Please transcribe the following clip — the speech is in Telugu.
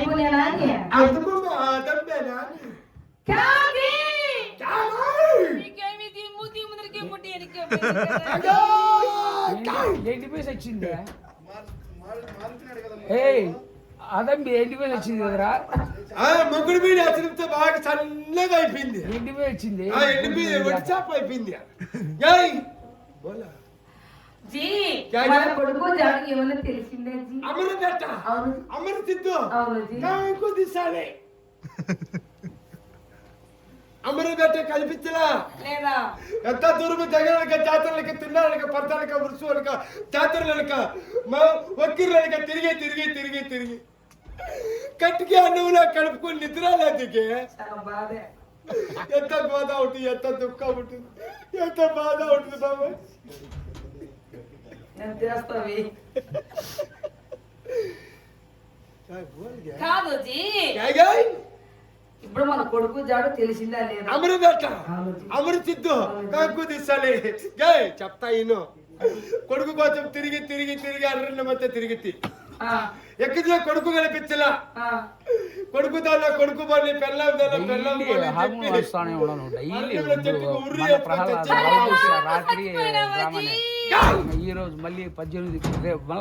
అయిపోయినా ఏంటి పైస వచ్చింది అదండి ఏంటి పైస వచ్చింది కదరా ముగ్గురు మీద అసలు బాగా చల్లగా అయిపోయింది ఏంటి పై వచ్చింది వచ్చాప అయిపోయింది जी हमारा కొడుకు జాడకి ఏమన్నా తెలిసిందే जी అమర బేట అవును అమర సిద్ధు అవును जी నాకు దిశాలే అమర బేట కనిపించలా లేదా ఎంత దూరం జగనక జాతరలకి తిన్నారనక పడతానక వృషువనక జాతరలనక మా వక్కిర్లనక తిరిగి తిరిగి తిరిగి తిరిగి కట్టికి అన్నంలా కలుపుకొని నిద్రలేదికే చాలా బాధ ఎంత బాధ ఉంటుంది ఎంత దుఃఖం ఉంటుంది ఎంత బాధ ఉంటుంది బాబా నేను చేస్తావి కాదు జీ ఇప్పుడు మన కొడుకు జాడు తెలిసిందా లేదా అమరు బేట అమరు సిద్ధు నాకు దిశాలే జై చెప్తా ఇను కొడుకు కోసం తిరిగి తిరిగి తిరిగి అర్రన్న మధ్య తిరిగి ఎక్కడిలో కొడుకు కనిపించలా కొడుకు దానిలో కొడుకు పని పెళ్ళం పెళ్ళం రాత్రి ఈ రోజు మళ్ళీ 18 రేపు మళ్ళా